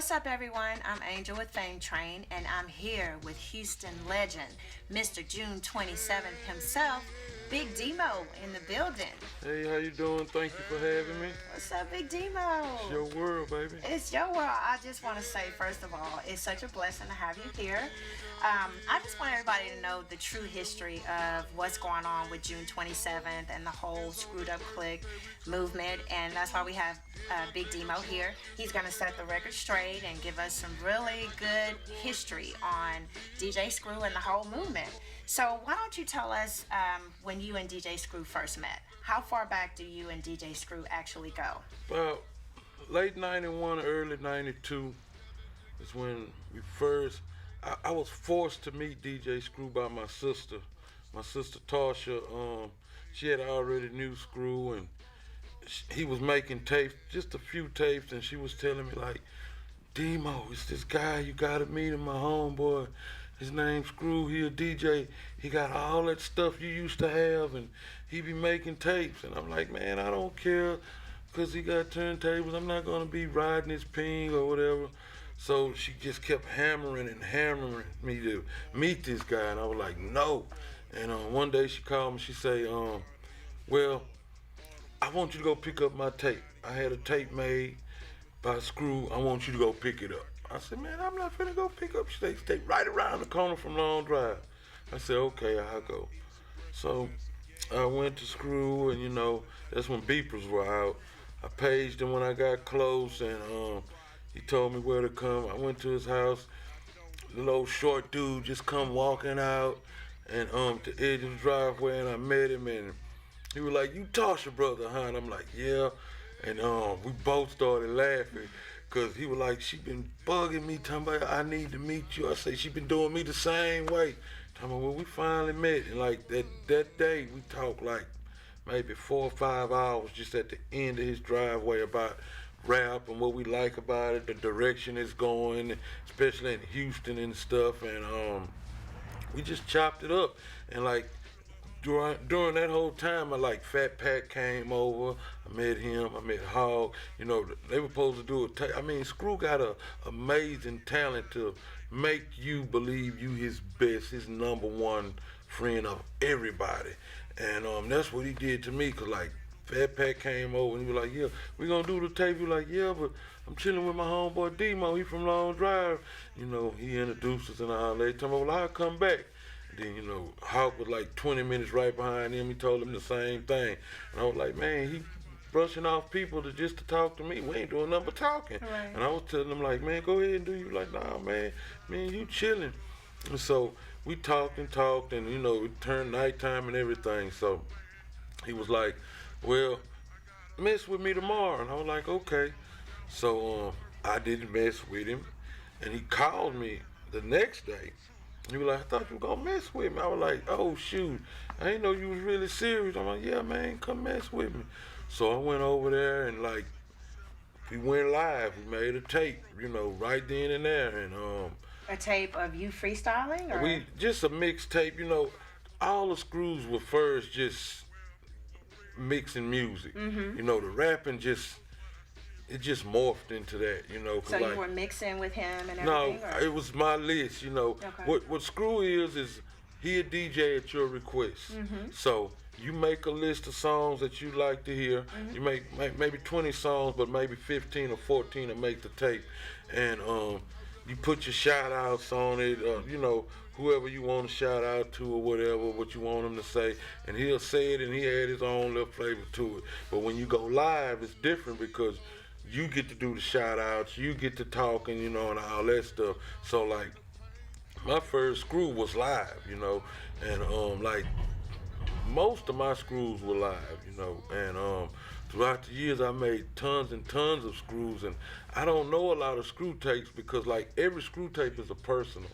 What's up, everyone? I'm Angel with Fame Train, and I'm here with Houston legend, Mr. June 27th himself, Big Demo in the building. Hey, how you doing? Thank you for having me. What's up, Big Demo? It's your world, baby. It's your world. I just want to say, first of all, it's such a blessing to have you here. I just want everybody to know the true history of what's going on with June 27th and the whole Screwed Up Click movement, and that's why we have Big Demo here. He's going to set the record straight and give us some really good history on DJ Screw and the whole movement. So why don't you tell us when you and DJ Screw first met? How far back do you and DJ Screw actually go? Well, late 91, early 92 is when we first, I was forced to meet DJ Screw by my sister. My sister Tasha, she had already knew Screw, and he was making tapes, just a few tapes, and she was telling me like, Demo, it's this guy, you gotta meet him, my homeboy. His name's Screw, he a DJ. He got all that stuff you used to have, and he be making tapes. And I'm like, man, I don't care, because he got turntables. I'm not gonna be riding his ping or whatever. So she just kept hammering and hammering me to meet this guy, and I was like, no. And one day she called me, she say, well, I want you to go pick up my tape. I had a tape made by Screw, I want you to go pick it up. I said, man, I'm not finna go pick up. She said, stay right around the corner from Long Drive. I said, okay, I'll go. So I went to Screw, and that's when beepers were out. I paged him when I got close, and he told me where to come. I went to his house. The little short dude just come walking out, and to the edge of the driveway, and I met him, and he was like, you Tasha brother, huh? And I'm like, yeah. And we both started laughing, because he was like, she been bugging me, talking about, I need to meet you. I say, she been doing me the same way. Talking about, well, we finally met. And like that day, we talked like maybe 4 or 5 hours just at the end of his driveway about rap and what we like about it, the direction it's going, especially in Houston and stuff. And we just chopped it up. And like, during that whole time, Fat Pat came over. I met him. I met Hog. They were supposed to do a tape. I mean, Screw got a amazing talent to make you believe you his best, his number one friend of everybody. And that's what he did to me. Cause like Fat Pat came over and he was like, yeah, we gonna do the tape. He was like, yeah, but I'm chilling with my homeboy Demo. He from Long Drive. He introduced us and all that. Told me, well, I'll come back. Then, Hawk was like 20 minutes right behind him. He told him the same thing. And I was like, man, he brushing off people just to talk to me. We ain't doing nothing but talking. Right. And I was telling him like, man, go ahead and do you. Like, nah, man, you chilling. And so we talked, and it turned nighttime and everything. So he was like, well, mess with me tomorrow. And I was like, okay. So I didn't mess with him. And he called me the next day. He was like, I thought you were gonna mess with me. I was like, oh shoot, I didn't know you was really serious. I'm like, yeah man, come mess with me. So I went over there and like, we went live. We made a tape, right then and there. And A tape of you freestyling, or we just a mixtape. All the Screws were first just mixing music. Mm-hmm. The rapping it just morphed into that, So you were mixing with him and everything? No, it was my list, Okay. What Screw is he a DJ at your request. Mm-hmm. So you make a list of songs that you like to hear. Mm-hmm. You make maybe 20 songs, but maybe 15 or 14 to make the tape. And you put your shout outs on it, whoever you want to shout out to or whatever, what you want him to say. And he'll say it, and he add his own little flavor to it. But when you go live, it's different because you get to do the shout outs, you get to talking, and all that stuff. So like my first Screw was live, and like most of my Screws were live, and throughout the years I made tons and tons of Screws, and I don't know a lot of Screw tapes because like every Screw tape is a personal.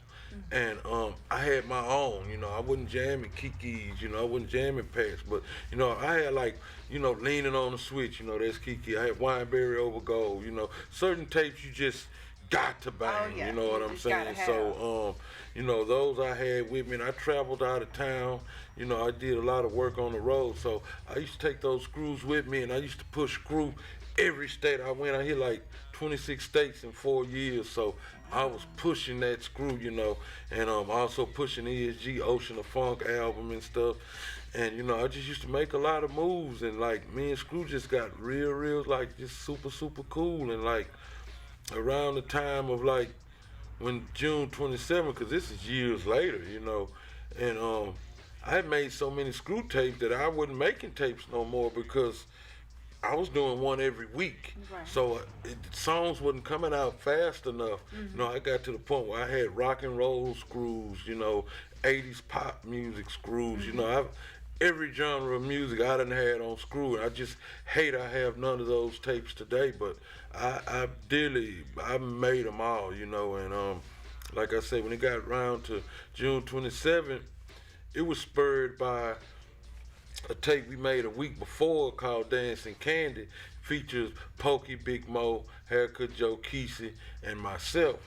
Mm-hmm. And I had my own, I wasn't jamming Kiki's, I wasn't jamming Pats, but I had like, leaning on the switch, that's Kiki. I had Wineberry over Gold, certain tapes you just got to bang, oh, yeah. You know what I'm saying? So those I had with me, and I traveled out of town, I did a lot of work on the road, so I used to take those Screws with me, and I used to push Screw every state I went. I hit like 26 states in 4 years. So I was pushing that screw, you know, and also pushing ESG Ocean of Funk album and stuff. And you know, I just used to make a lot of moves, and like me and Screw just got real, like just super cool. And like around the time of like when June 27th, because this is years later, you know, and I had made so many Screw tapes that I wasn't making tapes no more because I was doing one every week. Right. So songs wasn't coming out fast enough. You know, I got to the point where I had rock and roll screws, you know, 80s pop music screws, you know, every genre of music I done had on screw. I just hate I have none of those tapes today, but I made them all, you know, and like I said, when it got around to June 27th, it was spurred by a tape we made a week before called Dancing Candy, features Pokey, Big Mo, Haircut Joe Kesey, and myself.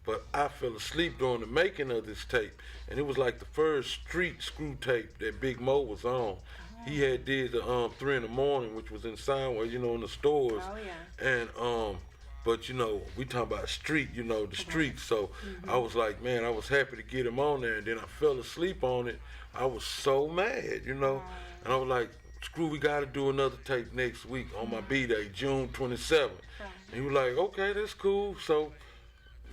But I fell asleep during the making of this tape, and it was like the first street screw tape that Big Mo was on. He had did the 3 in the morning, which was in Soundwave, you know, in the stores. Oh, yeah. And but you know, we talking about street, you know, the streets. So I was like, man, I was happy to get him on there, and then I fell asleep on it. I was so mad, you know, and I was like, screw, we got to do another tape next week on my B-Day, June 27th. And he was like, okay, that's cool. So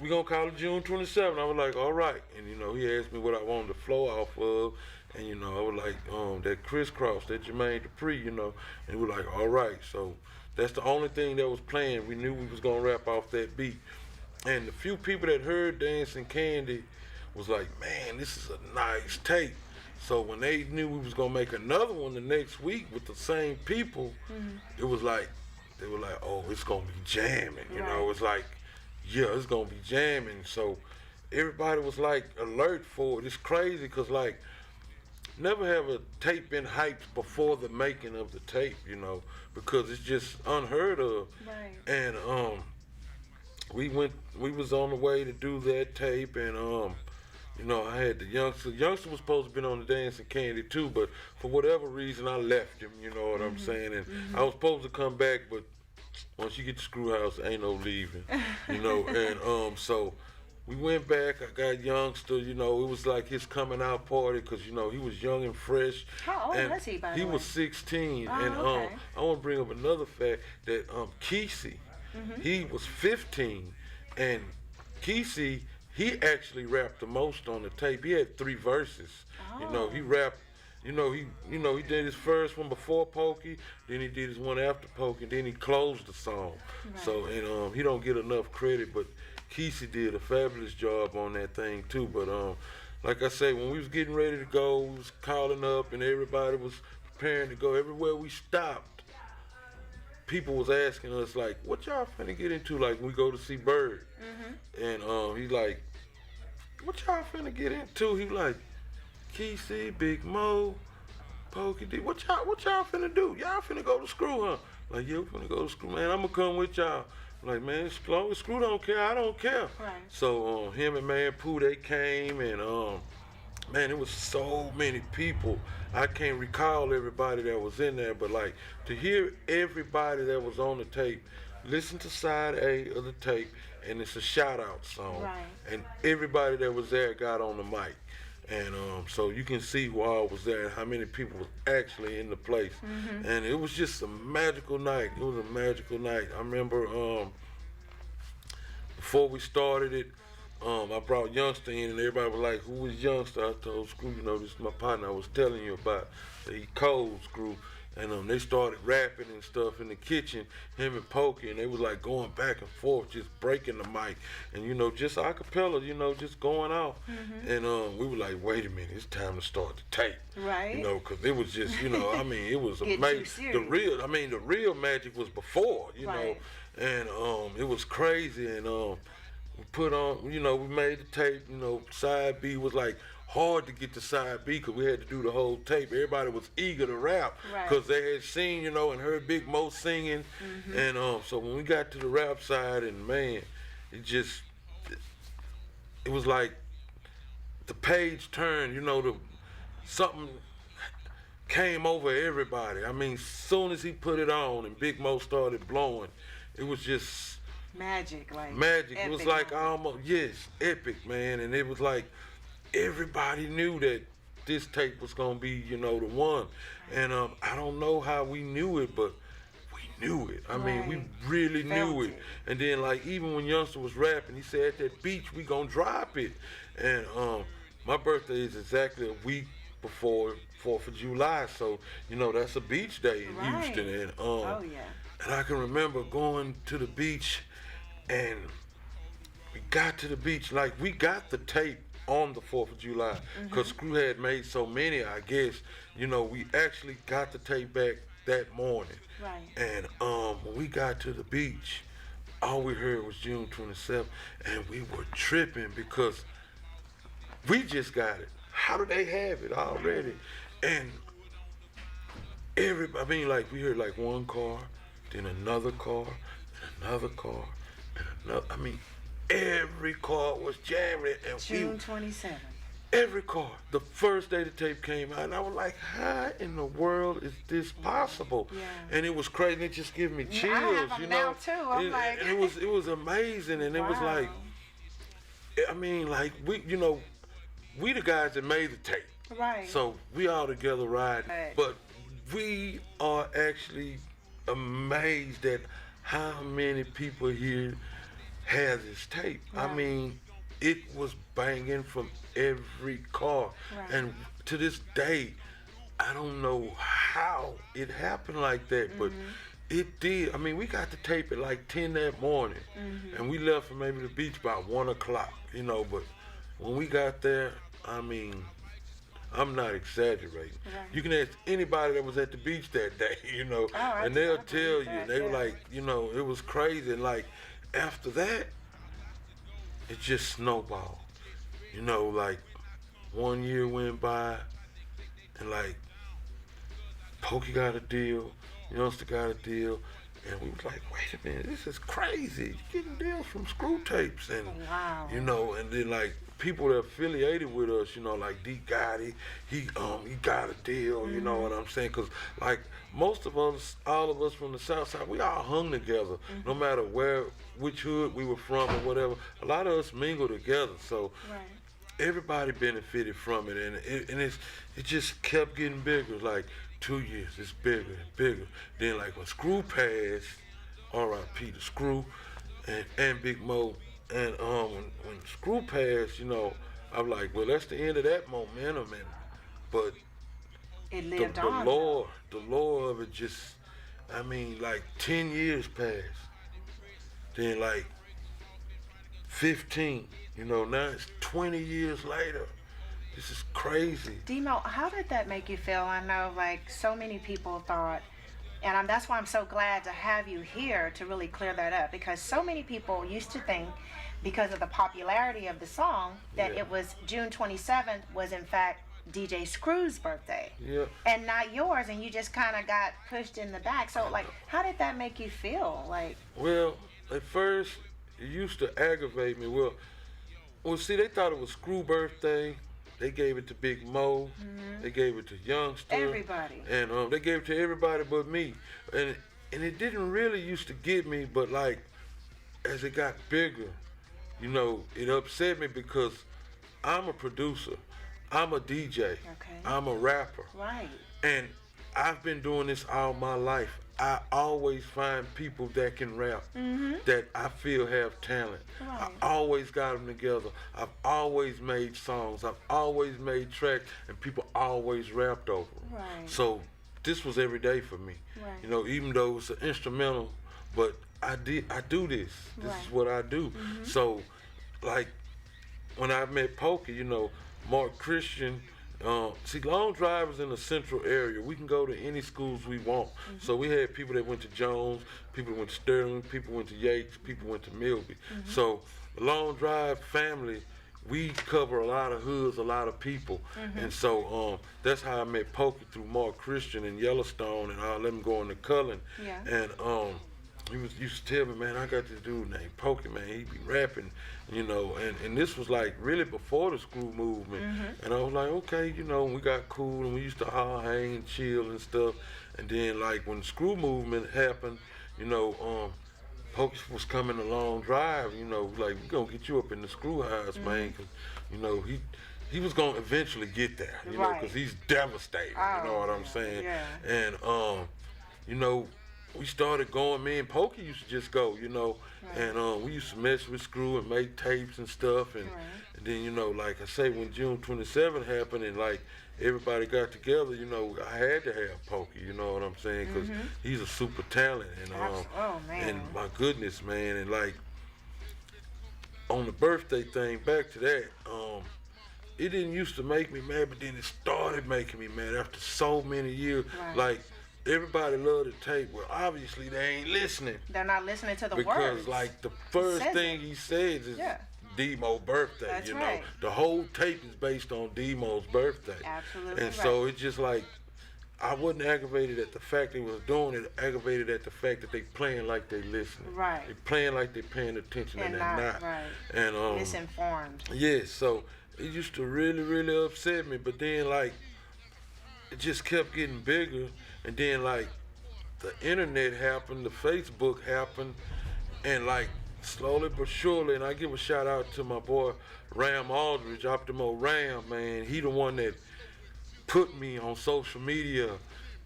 we gonna call it June 27th. I was like, all right. And you know, he asked me what I wanted to flow off of, and you know, I was like, that crisscross, that Jermaine Dupri, you know, and he was like, all right. So that's the only thing that was playing. We knew we was gonna rap off that beat. And the few people that heard Dancing Candy was like, man, this is a nice tape. So when they knew we was gonna make another one the next week with the same people, it was like, they were like, oh, it's gonna be jamming, you know, it's like, yeah, it's gonna be jamming. So everybody was like alert for it. It's crazy because like never have a tape been hyped before the making of the tape, you know, because it's just unheard of. Right. And we was on the way to do that tape, and you know, I had the youngster. Youngster was supposed to be on the Dancing Candy too, but for whatever reason I left him, you know what I'm saying? And I was supposed to come back, but once you get to Screw House, ain't no leaving, you know. And so we went back. I got Youngster, you know. It was like his coming out party because, you know, he was young and fresh. How old was he, by the way? He was 16. Oh, and okay. I want to bring up another fact that Kesey, he was 15, and Kesey, he actually rapped the most on the tape. He had 3 verses. You know, he rapped. You know, he did his first one before Pokey, then he did his one after Pokey, then he closed the song. Right. So, and he don't get enough credit, but Kesey did a fabulous job on that thing too. But like I say, when we was getting ready to go, we was calling up and everybody was preparing to go. Everywhere we stopped, people was asking us like, what y'all finna get into? Like when we go to see Bird. And he's like, what y'all finna get into? He like, Kesey, Big Mo, Pokey D, what y'all finna do? Y'all finna go to Screw, huh? Like, yeah, we finna go to Screw, man. I'm gonna come with y'all. I'm like, man, as long as Screw don't care, I don't care. Right. So him and Man Pooh, they came, and man, it was so many people. I can't recall everybody that was in there, but like to hear everybody that was on the tape, listen to side A of the tape, and it's a shout out song. Right. And everybody that was there got on the mic. And so you can see who all was there and how many people was actually in the place. And it was just a magical night. It was a magical night. I remember before we started it, I brought Youngster in and everybody was like, who is Youngster? I told Screw, you know, this is my partner I was telling you about. He cold Screw. And they started rapping and stuff in the kitchen, him and Pokey, and they was like going back and forth, just breaking the mic, and you know, just a cappella, you know, just going off. And we were like, wait a minute, it's time to start the tape, Right. you know, because it was just, you know, I mean, it was Get too amazing. The serious. real magic was before, you Right. know, and it was crazy, and we put on, you know, we made the tape, you know, side B was like hard to get to side B because we had to do the whole tape. Everybody was eager to rap because they had seen, you know, and heard Big Mo singing. And so when we got to the rap side, and man, it was like the page turned, you know, something came over everybody. I mean, soon as he put it on and Big Mo started blowing, it was just magic. Like magic. It was like almost, yes, epic, man. And it was like everybody knew that this tape was gonna be, you know, the one. And I don't know how we knew it, but we knew it. I mean, we really knew it. And then, like, even when Youngster was rapping, he said, at that beach, we gonna drop it. And my birthday is exactly a week before 4th of July, so, you know, that's a beach day in Houston. And and I can remember going to the beach, and we got to the beach, like, we got the tape on the 4th of July, because Screw had made so many, I guess, you know, we actually got the tape back that morning. Right. And when we got to the beach, all we heard was June 27th, and we were tripping because we just got it. How do they have it already? And I mean, like, we heard like one car, then another car, and another car, and another. I mean, every car was jamming, and June 27th. Every car. The first day the tape came out, and I was like, how in the world is this possible? Yeah. And it was crazy. It just gave me chills, I have them you know. now too. I'm like, and it was amazing, and it was like, I mean, like, we, you know, we the guys that made the tape. Right. So we all together riding. Right. But we are actually amazed at how many people here has this tape. Right. I mean, it was banging from every car. Right. And to this day, I don't know how it happened like that, but it did. I mean, we got the tape at like 10 that morning, and we left from maybe the beach by 1 o'clock, you know, but when we got there, I mean, I'm not exaggerating. Right. You can ask anybody that was at the beach that day, you know, and they'll tell you. And they were like, you know, it was crazy. And like, after that, it just snowballed. You know, like, 1 year went by, and like, Pokey got a deal, Youngster got a deal, and we was like, wait a minute, this is crazy. You're getting deals from Screw Tapes, and you know, and then like people that affiliated with us, you know, like D Gotti, he got a deal, you know what I'm saying? Because like most of us, all of us from the South Side, we all hung together, no matter which hood we were from or whatever. A lot of us mingled together, so everybody benefited from it, and it just kept getting bigger. Like 2 years, it's bigger and bigger. Then like when Screw passed, R.I.P. to Screw and Big Mo, and when Screw passed, you know, I'm like, well, that's the end of that momentum, but it lived the on. the lore of it just, I mean, like 10 years passed, then like 15, you know, now it's 20 years later. This is crazy. Demo, how did that make you feel? I know, like, so many people thought, and that's why I'm so glad to have you here to really clear that up, because so many people used to think, because of the popularity of the song, that it was June 27th was in fact DJ Screw's birthday, and not yours, and you just kind of got pushed in the back. So, like, how did that make you feel? Like, well, at first it used to aggravate me. Well, see, they thought it was Screw birthday. They gave it to Big Mo. They gave it to Youngster. Everybody. And they gave it to everybody but me. And it didn't really used to get me, but like as it got bigger, you know, it upset me because I'm a producer. I'm a DJ. I'm a rapper. Right. And I've been doing this all my life. I always find people that can rap, that I feel have talent. I always got them together. I've always made songs. I've always made tracks, and people always rapped over them. So this was every day for me. You know, even though it's an instrumental, but I do this. This is what I do. So, like, when I met Pokey, you know, Mark Christian, see, Long Drive is in the central area. We can go to any schools we want. So we had people that went to Jones, people went to Sterling, people went to Yates, people went to Milby. So the Long Drive family, we cover a lot of hoods, a lot of people. And so that's how I met Pokey, through Mark Christian in Yellowstone, and I let him go into Cullen. And he was used to tell me, man, I got this dude named Pokey, man. He be rapping, and this was like really before the screw movement. And I was like, okay, we got cool and we used to all hang and chill and stuff. And then like when the screw movement happened, Pokey was coming a long drive, like we gonna get you up in the screw house, man, 'cause he was gonna eventually get there, Right. 'cause he's devastated. You know what I'm saying? Yeah. And we started going. Me and Pokey used to just go, and we used to mess with Screw and make tapes and stuff. And then, like I say, when June 27 happened and like everybody got together, I had to have Pokey. You know what I'm saying? Because he's a super talent. And man. and my goodness, man, and like on the birthday thing, back to that. It didn't used to make me mad, but then it started making me mad after so many years. Right. Like, everybody loved the tape. Well, obviously they ain't listening. They're not listening to the because, words. Because, like, the first thing he says is Demo's birthday. That's right. The whole tape is based on Demo's birthday. Absolutely. And so it's just like, I wasn't aggravated at the fact they was doing it, aggravated at the fact that they playing like they listening. Right. They playing like they paying attention and they're not. Right. And misinformed. Yeah, so it used to really, really upset me. But then like it just kept getting bigger, and then like the internet happened, the Facebook happened, and like slowly but surely, and I give a shout out to my boy Ram Aldridge, Optimo Ram, man. He the one that put me on social media,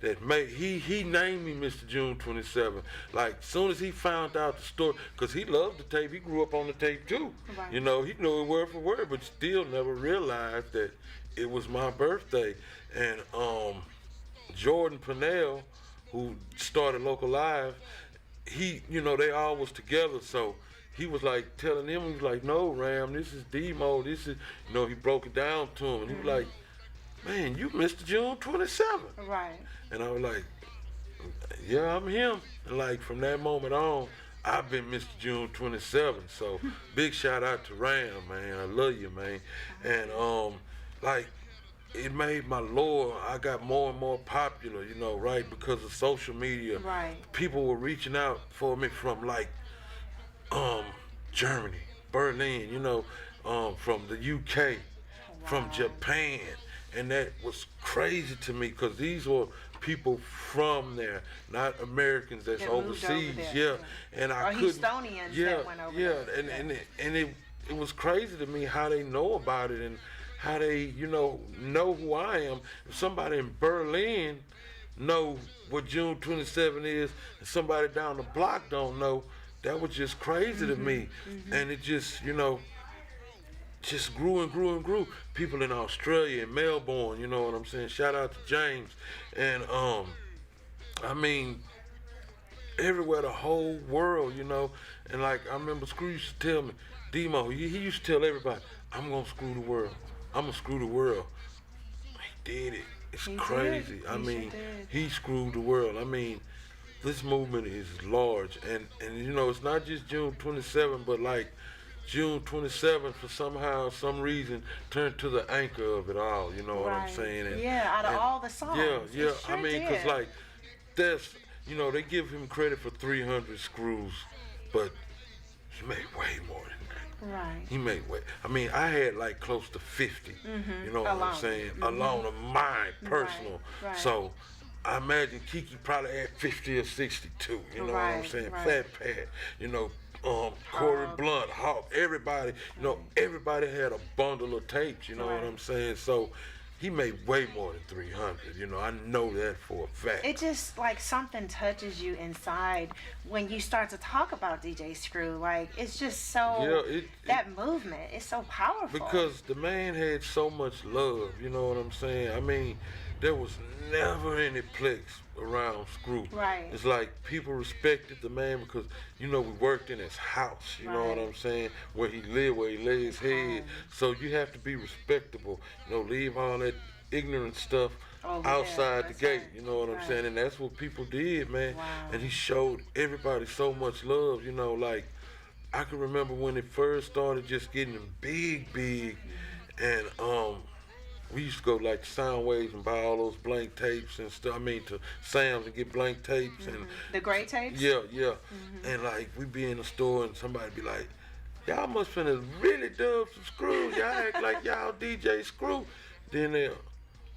that made he named me Mr. June 27. Like soon as he found out the story, cause he loved the tape, he grew up on the tape too. Right. He knew it word for word, but still never realized that it was my birthday. And Jordan Purnell, who started Local Live, he, they all was together, so he was like telling him, he was like, no, Ram, this is Demo, this is, he broke it down to him, and he was like, man, you Mr. June 27. Right. And I was like, yeah, I'm him. And like from that moment on, I've been Mr. June 27. So big shout out to Ram, man. I love you, man. And like it made my lore, I got more and more popular, right? Because of social media. Right. People were reaching out for me from like Germany, Berlin, from the UK, from Japan. And that was crazy to me because these were people from there, not Americans that's overseas. Yeah, and I couldn't. Houstonians that went over there. And it was crazy to me how they know about it and how they know who I am. If somebody in Berlin know what June 27 is, and somebody down the block don't know, that was just crazy to me. And it just just grew and grew and grew. People in Australia and Melbourne, you know what I'm saying? Shout out to James. And I mean, everywhere, the whole world, And like I remember Screw used to tell me, Demo, he used to tell everybody, I'm gonna screw the world. I'm gonna screw the world. He did it. It's crazy. I mean, he screwed the world. I mean, this movement is large, and it's not just June 27, but like June 27th for some reason turned to the anchor of it all. You know what I'm saying? And, out of all the songs. Yeah. Sure I mean, cause like that's they give him credit for 300 screws, but he made way more than that. Right. He made way. I mean, I had like close to 50. You know what I'm saying? Alone of mine, personal. Right. So I imagine Kiki probably had 50 or 62. You know what I'm saying? Fat Pat. Corey Blunt, Hawk, everybody, everybody had a bundle of tapes, you know what I'm saying? So he made way more than 300, I know that for a fact. It just like something touches you inside when you start to talk about DJ Screw. Like it's just so, that movement is so powerful. Because the man had so much love, you know what I'm saying? I mean, there was never any plex around Screw. Right. It's like people respected the man because, we worked in his house, you know what I'm saying? Where he lived, where he lay his head. So you have to be respectable, leave all that ignorant stuff outside the gate, you know what I'm saying? And that's what people did, man. Wow. And he showed everybody so much love, like I can remember when it first started just getting big, and we used to go like to Sound Waves and buy all those blank tapes and stuff. I mean, to Sam's and get blank tapes and The gray tapes? yeah. And like we be in the store and somebody be like, y'all must finna really dub some screws. Y'all act like y'all DJ Screw. Then they,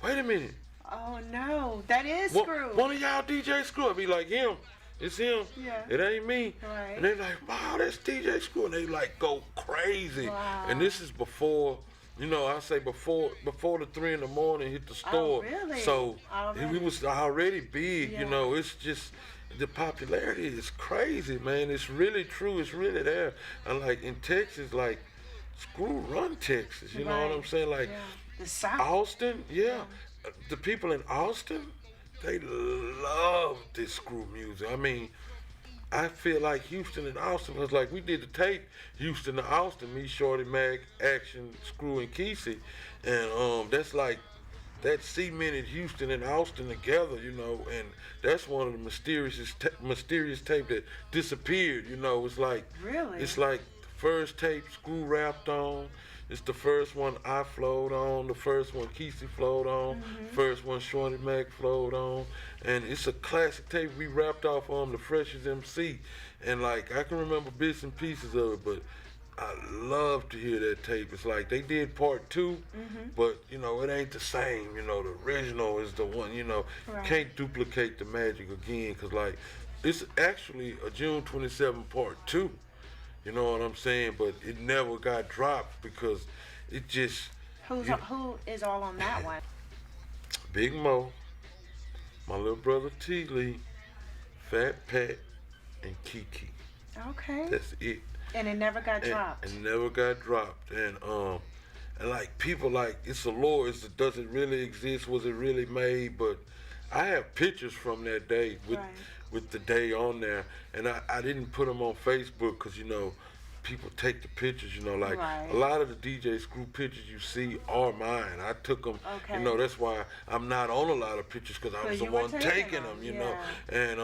wait a minute. Oh no, that is Screw. One of y'all DJ Screw. I be like, him. It's him. Yeah. It ain't me. Right. And they like, wow, that's DJ Screw. And they like go crazy. Wow. And this is before, you know, I say before the 3 in the morning hit the store. Oh, really? So Already? we was already big, Yeah. you know. It's just, the popularity is crazy, man. It's really true. It's really there. And like in Texas, like, Screw run Texas. You know what I'm saying? Like, the South. Austin, yeah. The people in Austin, they love this Screw music. I mean, I feel like Houston and Austin was like, we did the tape, Houston to Austin, me, Shorty, Mac, Action, Screw, and Kesey. And that's like, that cemented Houston and Austin together, you know, and that's one of the mysterious tape that disappeared, you know. It's like, Really? it's like the first tape Screw rapped on. It's the first one I flowed on, the first one Kesey flowed on, first one Shorty Mac flowed on, and it's a classic tape we rapped off on the Freshest MC, and like I can remember bits and pieces of it, but I love to hear that tape. It's like they did part 2, but you know it ain't the same. You know the original is the one. You know can't duplicate the magic again, cause like it's actually a June 27 part 2. You know what I'm saying? But it never got dropped because it just... Who is all on that one? Big Mo, my little brother T. Lee, Fat Pat, and Kiki. Okay. That's it. And it never got dropped. And never got dropped. And like people like, it's a lore. Does it really exist? Was it really made? But I have pictures from that day with the day on there, and I didn't put them on Facebook because, you know, people take the pictures, you know, like a lot of the DJ Screw pictures you see are mine. I took them, you know, that's why I'm not on a lot of pictures because I was the one taking them, you know. And,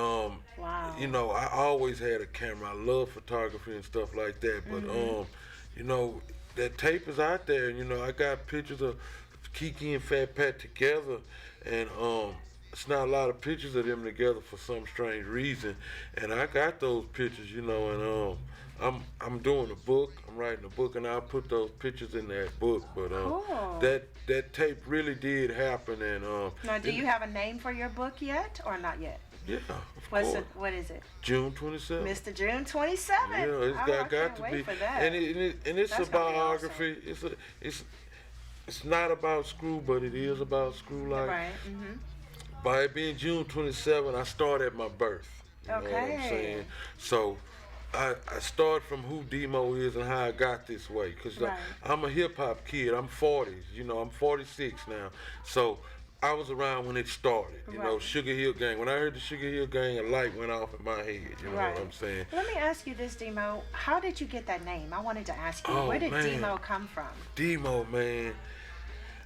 you know, I always had a camera. I love photography and stuff like that, but, you know, that tape is out there, and, you know, I got pictures of Kiki and Fat Pat together, and, it's not a lot of pictures of them together for some strange reason, and I got those pictures, you know, and I'm doing a book. I'm writing a book, and I'll put those pictures in that book. But that tape really did happen. And now, do you have a name for your book yet, or not yet? Yeah, of course. What is it? June 27. Mr. June 27. Yeah, it's got to be. For that. And it's That's a biography. Awesome. It's not about Screw, but it is about Screw Life. Right. By it being June 27, I start at my birth. You know what I'm saying? So I start from who Demo is and how I got this way. Because I'm a hip-hop kid. I'm 40. You know, I'm 46 now. So I was around when it started. You know, Sugar Hill Gang. When I heard the Sugar Hill Gang, a light went off in my head. You know what I'm saying? Let me ask you this, Demo. How did you get that name? I wanted to ask you. Where did Demo come from? Demo, man.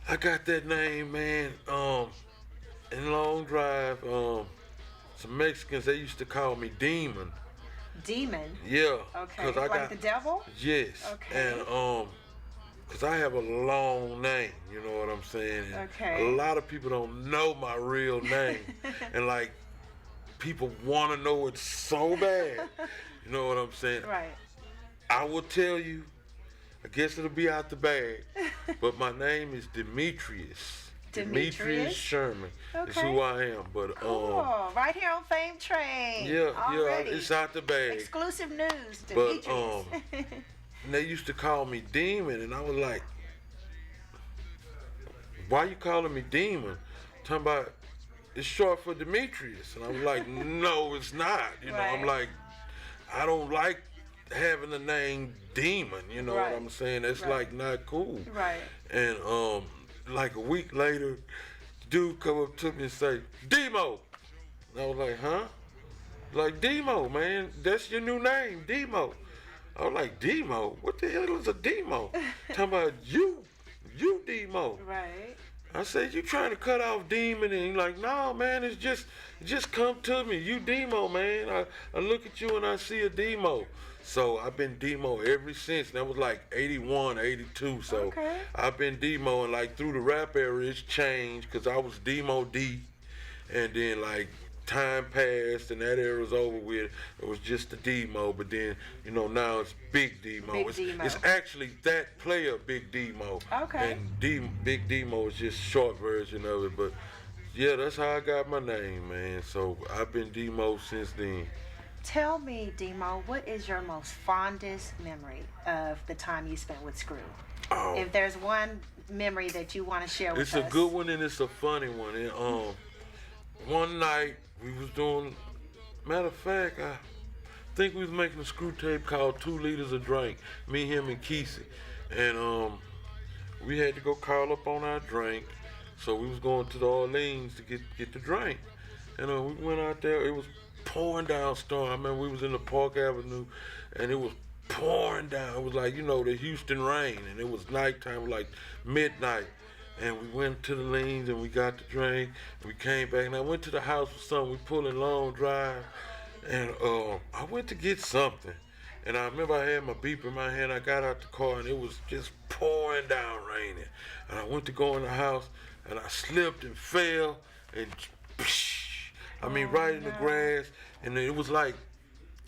I got that name, man. In Long Drive, some Mexicans, they used to call me Demon. Demon? Yeah. Okay. Like the devil? Yes. Okay. And because I have a long name, you know what I'm saying? And a lot of people don't know my real name. And like, people want to know it so bad. You know what I'm saying? Right. I will tell you, I guess it'll be out the bag, but my name is Demetrius. Demetrius Sherman is who I am, but right here on Fame Train. Yeah, it's out the bag. Exclusive news, Demetrius. But they used to call me Demon, and I was like, "Why you calling me Demon?" Talking about it's short for Demetrius, and I was like, "No, it's not." You know, I'm like, I don't like having the name Demon. You know what I'm saying? That's like not cool. Right. And like a week later, dude come up to me and say, Demo. And I was like, huh? Like, Demo, man, that's your new name, Demo. I was like, Demo? What the hell is a Demo? Talking about you Demo. Right. I said, you trying to cut off Demon? And he's like, no, man, it just come to me. You Demo, man. I look at you and I see a Demo. So I've been Demo ever since. That was like 81, 82. So Okay. I've been Demo, and like through the rap era, it's changed because I was Demo D. And then like time passed and that era was over with. It was just the Demo, but then now it's Big Demo. Big it's, Demo. it's actually that player Big Demo. Okay. And Big Demo is just short version of it, but yeah, that's how I got my name, man. So I've been Demo since then. Tell me, Demo, what is your most fondest memory of the time you spent with Screw? Oh, If there's one memory that you want to share with it's us. a good one and it's a funny one. And one night we was doing. Matter of fact, I think we was making a Screw tape called 2 Liters of Drink. Me, him, and Kesey, and we had to go call up on our drink. So we was going to the Orleans to get the drink, and we went out there. It was pouring down storm. I remember we was in the Park Avenue, and it was pouring down. It was like the Houston rain, and it was nighttime, like midnight. And we went to the lanes and we got the drink. We came back and I went to the house for something. We pulling long drive, and I went to get something. And I remember I had my beeper in my hand. I got out the car and it was just pouring down raining. And I went to go in the house and I slipped and fell and right in the grass. And it was like,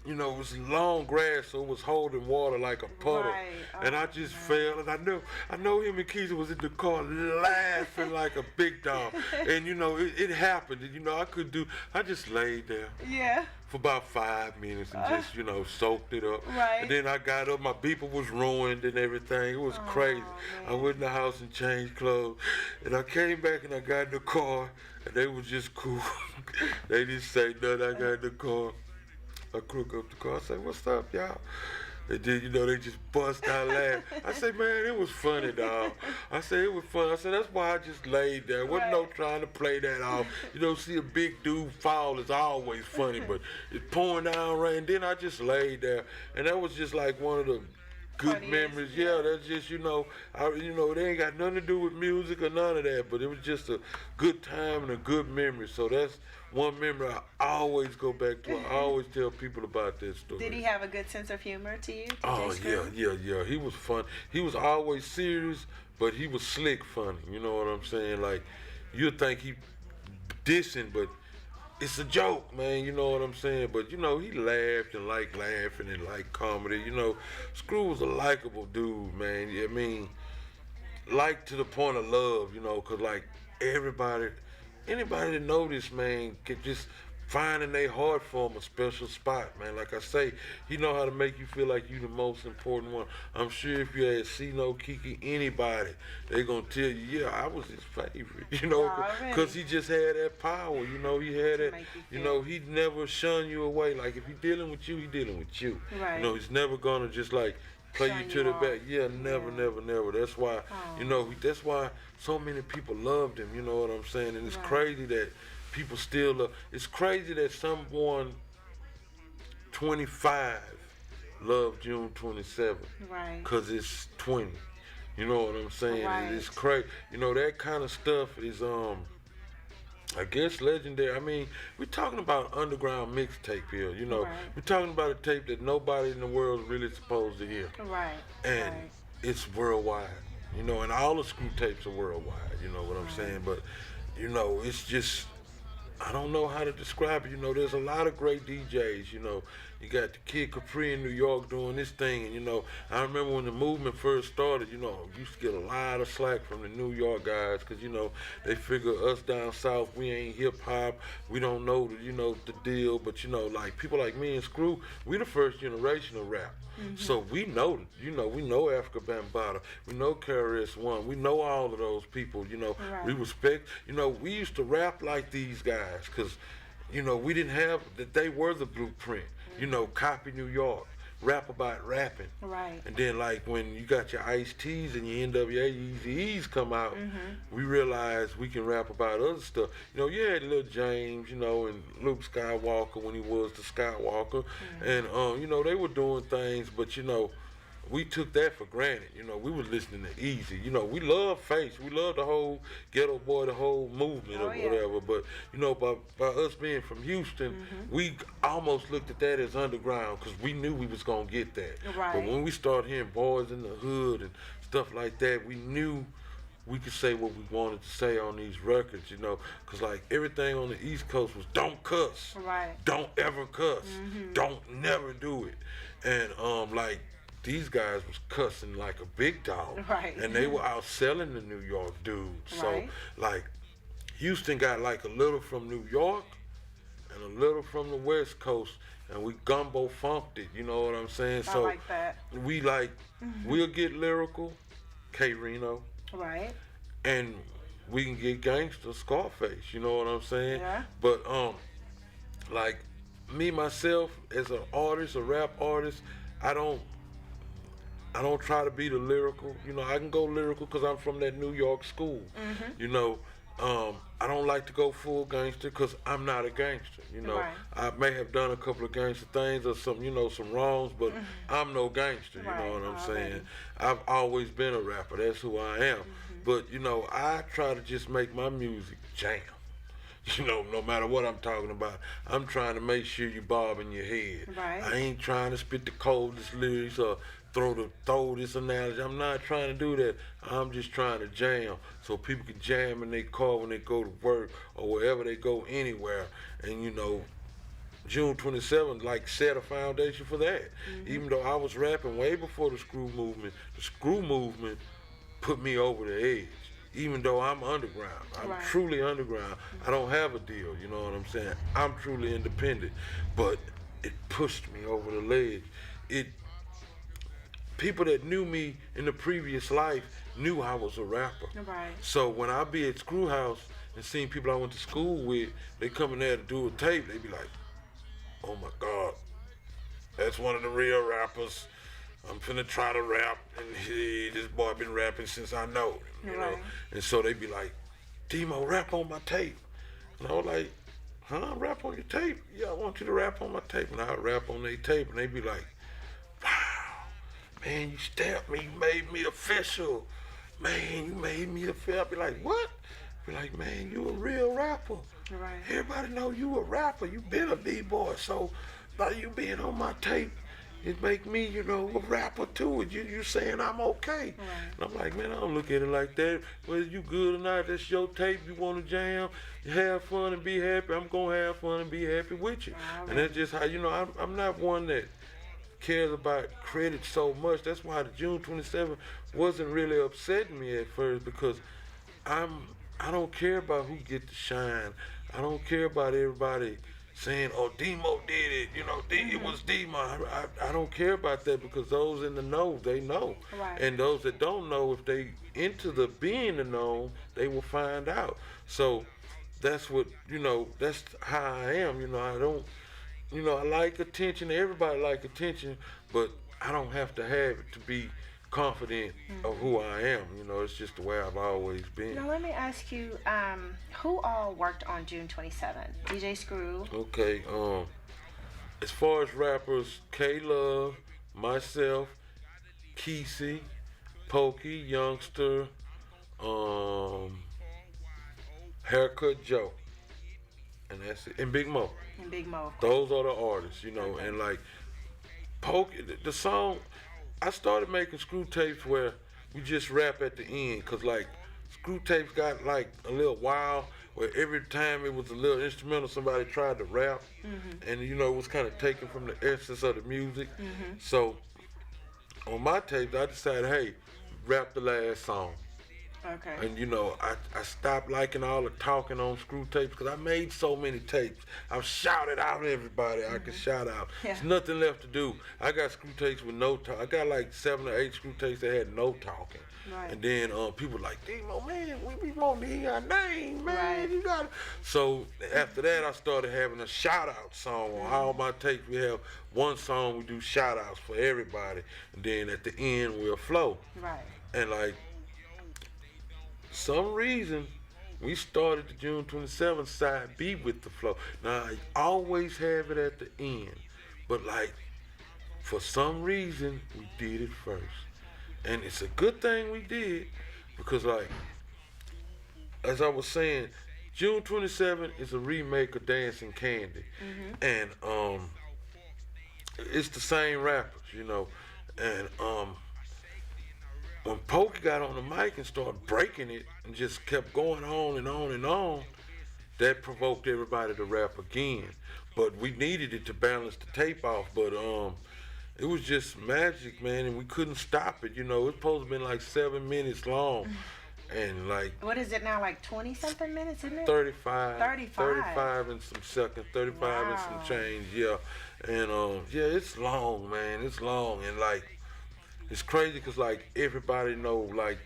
it was long grass, so it was holding water like a puddle. Right. And I just fell, and I know him and Keisha was in the car laughing like a big dog. And it happened. And I just laid there Yeah. for about 5 minutes and just, soaked it up. Right. And then I got up, my beeper was ruined and everything. It was crazy. I went in the house and changed clothes. And I came back and I got in the car, and they was just cool. They didn't say nothing. I got in the car. I crook up the car. I said, what's up, y'all? They did, they just bust out laughing. I said, man, it was funny, dog. I said, it was fun. I said, that's why I just laid there. Wasn't no trying to play that off. See a big dude fall is always funny, but it's pouring down rain. Then I just laid there, and that was just like one of the good Funniest, memories. Yeah, that's just, they ain't got nothing to do with music or none of that, but it was just a good time and a good memory. So that's one memory I always go back to. I always tell people about that story. Did he have a good sense of humor to you? Oh, yeah. He was fun. He was always serious, but he was slick funny. You know what I'm saying? Like, you'd think he dissing, but it's a joke, man. You know what I'm saying? But, he laughed and liked laughing and liked comedy. Screw was a likable dude, man. I mean, like to the point of love, because, like, anybody that know this man could just find in their heart for him a special spot, man. Like I say, he know how to make you feel like you the most important one. I'm sure if you had C-No, Kiki, anybody, they gonna tell you, yeah, I was his favorite, because he just had that power, he had that, he'd never shun you away. Like, if he dealing with you, he dealing with you. Right. He's never gonna just like play Shun you to you the off. back. Yeah, never. That's why, that's why so many people loved him, you know what I'm saying? And it's crazy that people still love. It's crazy that someone 25 loved June 27th. Right. Because it's 20. You know what I'm saying? Right. It's crazy. That kind of stuff is, I guess, legendary. I mean, we're talking about underground mixtape here, Right. We're talking about a tape that nobody in the world is really supposed to hear. Right. And it's worldwide, and all the Screw tapes are worldwide, you know what I'm saying? But, it's just, I don't know how to describe it. There's a lot of great DJs, You got the Kid Capri in New York doing this thing, and, I remember when the movement first started, used to get a lot of slack from the New York guys, because, they figure us down south, we ain't hip-hop, we don't know, the deal, but, like, people like me and Screw, we the first generation of rap. So we know, we know Africa Bambaataa, we know KRS-One, we know all of those people, we respect, we used to rap like these guys, because, we didn't have, that they were the blueprint, copy New York, rap about rapping. Right. And then, like, when you got your Ice-T's and your NWA Eazy-E's come out, we realized we can rap about other stuff. You had Lil James, and Luke Skywalker when he was the Skywalker. And, they were doing things, but, we took that for granted. You know, we was listening to Easy. You know, we love Face. We love the whole Ghetto Boy, the whole movement or whatever. But, you know, by us being from Houston, we almost looked at that as underground because we knew we was going to get that. Right. But when we started hearing Boys in the Hood and stuff like that, we knew we could say what we wanted to say on these records, you know, because like everything on the East Coast was don't cuss, Right. don't ever cuss, don't never do it, and like these guys was cussing like a big dog, Right. and they were outselling the New York dudes. Right. So like Houston got like a little from New York and a little from the West Coast, and we gumbo funked it, you know what I'm saying? I So like that. we like we'll get lyrical, K Reno. Right. And we can get gangster, Scarface, you know what I'm saying? Yeah. But like me myself as an artist, a rap artist, I don't try to be the lyrical. You know, I can go lyrical because I'm from that New York school. You know, I don't like to go full gangster because I'm not a gangster. You know, Right. I may have done a couple of gangster things or some, you know, some wrongs, but I'm no gangster. You Right. know what I'm Already. saying? I've always been a rapper. That's who I am. But you know, I try to just make my music jam. You know, no matter what I'm talking about, I'm trying to make sure you bob in your head. Right. I ain't trying to spit the coldest lyrics or throw this analogy. I'm not trying to do that. I'm just trying to jam so people can jam in their car when they go to work or wherever they go anywhere. And you know, June 27th like set a foundation for that. Even though I was rapping way before the screw movement put me over the edge. Even though I'm underground, I'm Right. truly underground. I don't have a deal, you know what I'm saying? I'm truly independent, but it pushed me over the ledge. People that knew me in the previous life knew I was a rapper. Right. So when I be at Screwhouse and seeing people I went to school with, they come in there to do a tape, they be like, oh my God, that's one of the real rappers. I'm finna try to rap, and this boy been rapping since I know him, you know? Right. And so they be like, Demo, rap on my tape. And I was like, huh, rap on your tape? Yeah, I want you to rap on my tape. And I would rap on their tape, and they be like, wow, man, you stamped me, you made me official. Man, you made me official. I be like, what? Be like, man, you a real rapper. Right. Everybody know you a rapper. You been a B-boy, so by you being on my tape, it make me, you know, a rapper too. And you saying I'm okay. Right. And I'm like, man, I don't look at it like that. Whether you good or not, that's your tape. You want to jam, you have fun and be happy. I'm going to have fun and be happy with you. Right. And that's just how, you know, I'm not one that cares about credit so much. That's why the June 27th wasn't really upsetting me at first, because I don't care about who get to shine. I don't care about everybody saying, oh, Demo did it, you know, it was Demo. I don't care about that, because those in the know, they know. Right. And those that don't know, if they into the being the known, they will find out. So that's what, you know, that's how I am. You know, I don't, you know, I like attention. Everybody like attention, but I don't have to have it to be confident of who I am. You know, it's just the way I've always been. Now let me ask you, who all worked on June 27th? DJ Screw. Okay, as far as rappers, K-Love, myself, Kesey, Pokey, Youngster, Haircut Joe, and that's it, and Big Mo. And Big Mo. Those are the artists, you know, Okay. and like Pokey, the song, I started making screw tapes where we just rap at the end, cause like screw tapes got like a little wild, where every time it was a little instrumental, somebody tried to rap, and you know, it was kind of taken from the essence of the music. So on my tapes, I decided, hey, rap the last song. Okay. And you know, I stopped liking all the talking on screw tapes, because I made so many tapes. I've shouted out everybody I could shout out. Yeah. There's nothing left to do. I got screw tapes with no talk. I got like 7 or 8 screw tapes that had no talking. Right. And then people were like, Demo, man, we want to hear your name, man. Right. You got it. So after that, I started having a shout out song on all my tapes. We have one song we do shout outs for everybody, and then at the end we'll flow. Right. And like, some reason we started the June 27th side B with the flow. Now I always have it at the end, but like for some reason, we did it first. And it's a good thing we did because, like, as I was saying, June 27th is a remake of Dancing Candy. And it's the same rappers, you know. And when Pokey got on the mic and started breaking it and just kept going on and on and on, that provoked everybody to rap again. But we needed it to balance the tape off. But it was just magic, man, and we couldn't stop it. You know, it's supposed to have been like 7 minutes long. And like, What is it now, like 20 something minutes, isn't it? 35. 35. 35 and some seconds, 35 and some Wow. change, yeah. And yeah, it's long, man. It's long. And like, it's crazy because like everybody know like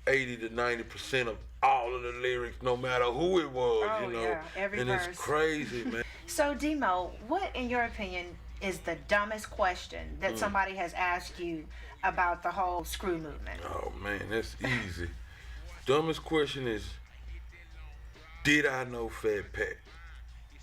80 to 90% of all of the lyrics, no matter who it was, Oh, you know. yeah, every and verse. it's crazy, man. So, Demo, what, in your opinion, is the dumbest question that somebody has asked you about the whole screw movement? Oh man, that's easy. Dumbest question is, did I know Fat Pat?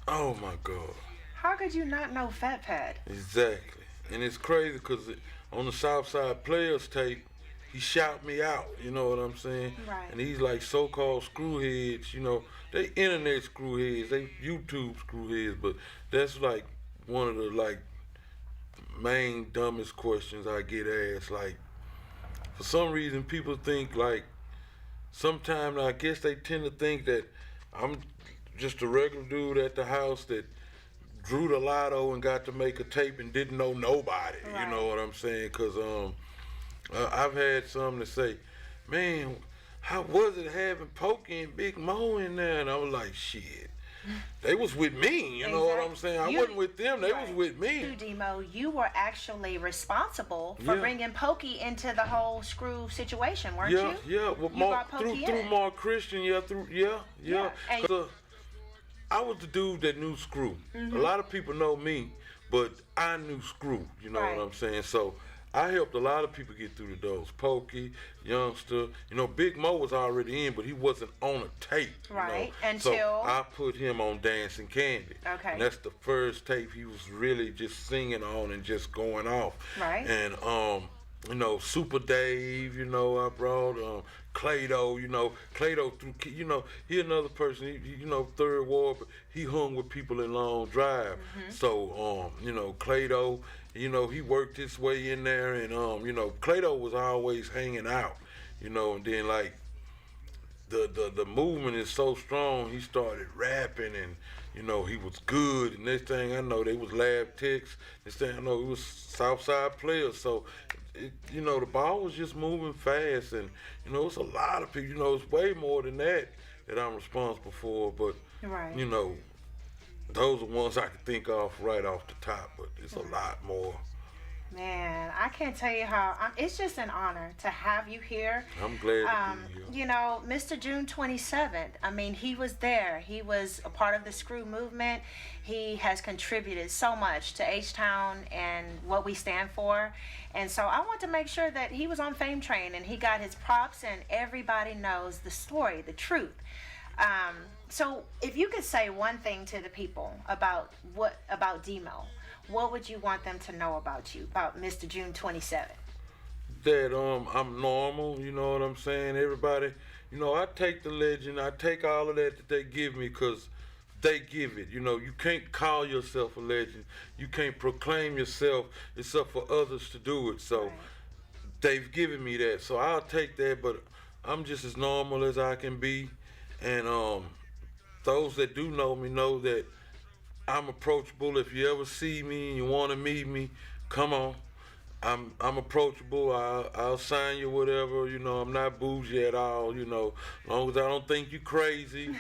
Oh my God. How could you not know Fat Pat? Exactly. And it's crazy because on the Southside Players tape, he shout me out, you know what I'm saying? Right. And he's like so-called screwheads, you know. They internet screwheads, they YouTube screwheads, but that's like one of the like main dumbest questions I get asked. Like, for some reason people think like, sometimes I guess they tend to think that I'm just a regular dude at the house that drew the lotto and got to make a tape and didn't know nobody. Right. You know what I'm saying? Because I've had some that say, man, how was it having Pokey and Big Mo in there? And I was like, shit. They was with me, you know what I'm saying? I wasn't with them, they was with me. You, Demo, you were actually responsible for Yeah. bringing Pokey into the whole screw situation, weren't Yeah, you? yeah. Well, You Mark, brought Pokey through in. Mark Christian, yeah. Yeah, and- 'Cause, I was the dude that knew Screw. A lot of people know me, but I knew Screw, you know Right. what I'm saying? So I helped a lot of people get through the doors. Pokey, Youngster, you know, Big Mo was already in, but he wasn't on a tape. Right, You know? until- So I put him on Dancing Candy. Okay. And that's the first tape he was really just singing on and just going off. Right. And you know, Super Dave, you know, I brought Clado, you know, Clado through, you know, he another person, he you know, Third Ward, but he hung with people in Long Drive. So, you know, Clado, you know, he worked his way in there, and you know, Clado was always hanging out, you know, and then like the movement is so strong, he started rapping, and you know, he was good, and next thing I know, they was Lab Techs, next thing I know, it was Southside Players, so you know, the ball was just moving fast, and you know, it's a lot of people, you know, it's way more than that I'm responsible for, but Right. you know, those are ones I can think of right off the top, but it's a lot more. Man, I can't tell you how, it's just an honor to have you here. I'm glad to be here. You know, Mr. June 27th, I mean, he was there. He was a part of the screw movement. He has contributed so much to H-Town and what we stand for. And so I want to make sure that he was on Fame Train and he got his props and everybody knows the story, the truth. So if you could say one thing to the people about Demo, what would you want them to know about you, about Mr. June 27th? That I'm normal, you know what I'm saying? Everybody, you know, I take the legend, I take all of that they give me because they give it. You know, you can't call yourself a legend. You can't proclaim yourself. It's up for others to do it. So Right. they've given me that. So I'll take that, but I'm just as normal as I can be. And those that do know me know that I'm approachable. If you ever see me and you want to meet me, come on. I'm approachable. I'll sign you whatever. You know, I'm not bougie at all. You know, as long as I don't think you crazy,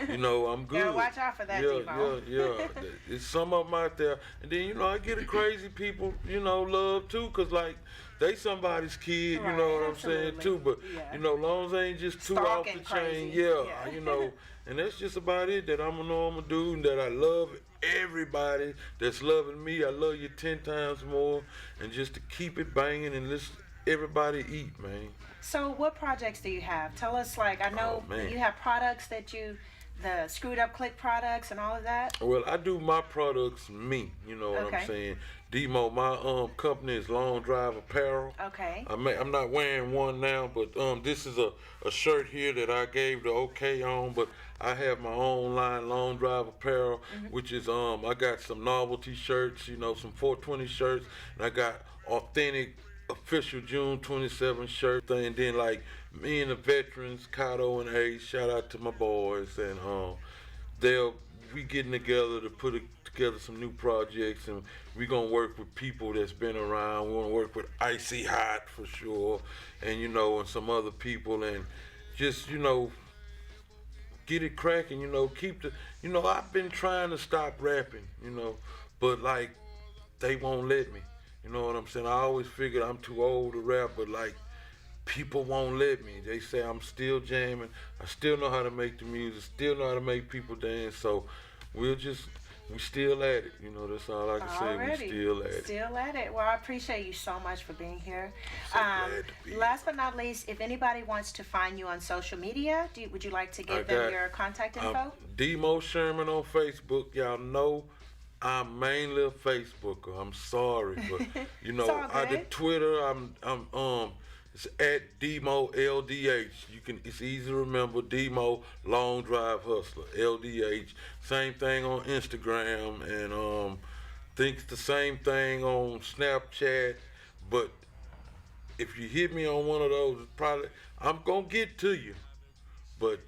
you know, I'm good. Gotta watch out for that, yeah, Demo. yeah. There's some of them out there, and then you know, I get a crazy people, you know, love too, 'cause like they somebody's kid. Right, you know what I'm saying absolutely. too. But Yeah. you know, long as they ain't just too off Stalking the chain, crazy. Yeah. you know. And that's just about it, that I'm a normal dude and that I love everybody that's loving me. I love you 10 times more. And just to keep it banging and let everybody eat, man. So what projects do you have? Tell us, like, I know Oh, man. you have products that you the Screwed Up Click products and all of that? Well, I do my products me. You know what Okay. I'm saying? Demo, my company is Long Drive Apparel. Okay. I'm not wearing one now, but this is a shirt here that I gave the okay on, but I have my own line, Long Drive Apparel, which is I got some novelty shirts, you know, some 420 shirts, and I got authentic official June 27th shirt thing. And then like me and the veterans, Kato and Ace, shout out to my boys, and they'll we getting together to together some new projects, and we gonna work with people that's been around. We wanna work with Icy Hot for sure, and you know, and some other people, and just get it cracking. Keep the. I've been trying to stop rapping. But like they won't let me. You know what I'm saying? I always figured I'm too old to rap, but like people won't let me. They say I'm still jamming. I still know how to make the music. Still know how to make people dance. So we still at it. That's all I can Already. say. We still at it. Still at it. Well, I appreciate you so much for being here. So glad to be here. Last but not least, if anybody wants to find you on social media, would you like to give them your contact info? Demo Sherman on Facebook. Y'all know I'm mainly a Facebooker. I'm sorry, but I did Twitter. It's at Demo LDH. It's easy to remember. Demo Long Drive Hustler LDH. Same thing on Instagram, and think the same thing on Snapchat. But if you hit me on one of those, probably I'm gonna get to you. But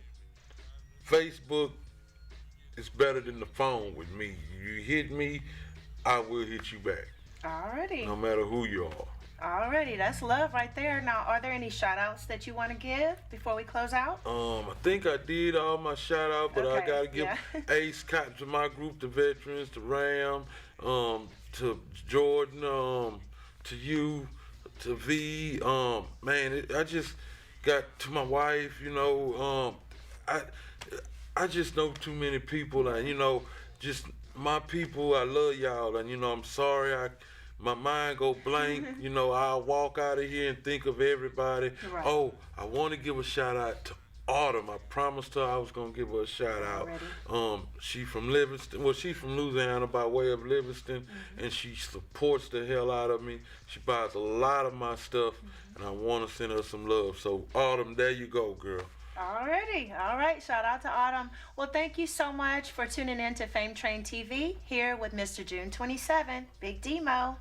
Facebook is better than the phone with me. You hit me, I will hit you back. Alrighty. No matter who you are. Alrighty, that's love right there. Now, are there any shout outs that you want to give before we close out? I think I did all my shout out, but I gotta give Ace Cotton to my group, the veterans, to Ram, to Jordan, to you, to V. I just got to my wife, I just know too many people, and just my people. I love y'all, and I'm sorry my mind go blank. I'll walk out of here and think of everybody. Right. Oh, I want to give a shout out to Autumn. I promised her I was gonna give her a shout out. She from Livingston. Well, she's from Louisiana by way of Livingston, and she supports the hell out of me. She buys a lot of my stuff, and I want to send her some love. So Autumn, there you go, girl. Alrighty. All right. Shout out to Autumn. Well, thank you so much for tuning in to Fame Train TV here with Mr. June 27, Big Demo.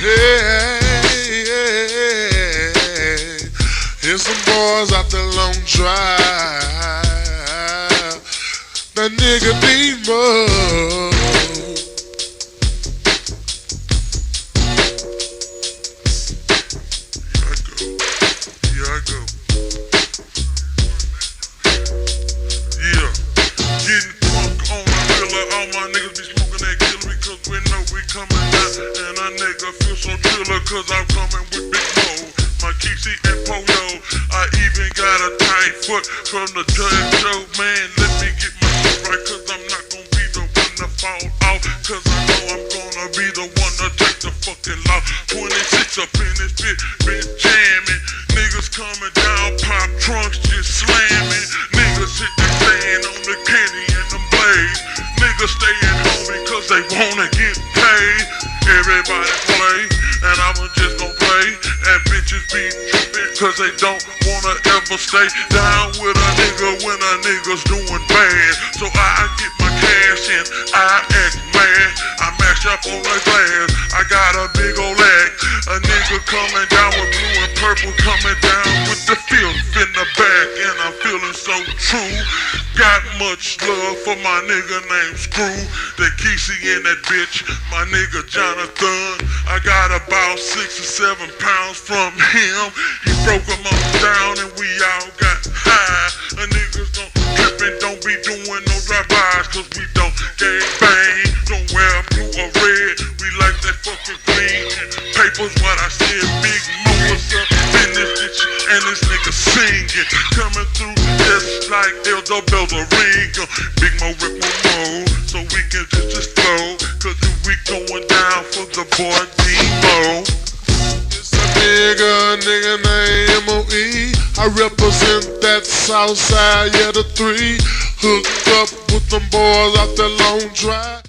Hey, here's some boys out the long drive. That nigga Demo. Here I go. Yeah, getting drunk on the killer. All my niggas be smoking that killer because we know we coming down. And a nigga feel so chiller cause I'm coming with Big Mo, my Kiki and Poyo. I even got a tight foot from the judge. Joe, man, let me get my shit right cause I'm not gonna be the one to fall out. Cause I know I'm gonna be the one to take the fucking law. 26 up in this bitch, been jamming. Niggas coming down, pop trunks just slamming. Niggas hit the stand on the candy and them blades. Niggas staying home because they wanna get paid. Everybody play, and I'ma just gon' play. And bitches be trippin' cause they don't wanna ever stay down with a nigga when a nigga's doing bad. So I get my cash in, I act mad. I mash up on the glass, I got a big ol' act. A nigga coming down with blue and purple, coming down with the filth in the back. And I'm feeling so true. Got much love for my nigga named Screw. That Kesey in that bitch, my nigga Jonathan. I got about 6 or 7 pounds from him. He broke them all down and we all got high. A niggas don't trip and don't be doing no drive-bys cause we don't gang bang. Don't wear blue or red, we like that fucking green. Papers what I said, Big Mo was up in this bitch and this nigga singing. Coming through just like Elder Bells a ring. Big Mo rip more so we can just flow. Cause if we going down for the boy Demo. It's a young nigga named M.O.E. I represent that south side, yeah, the 3. Hooked up with them boys out that long drive.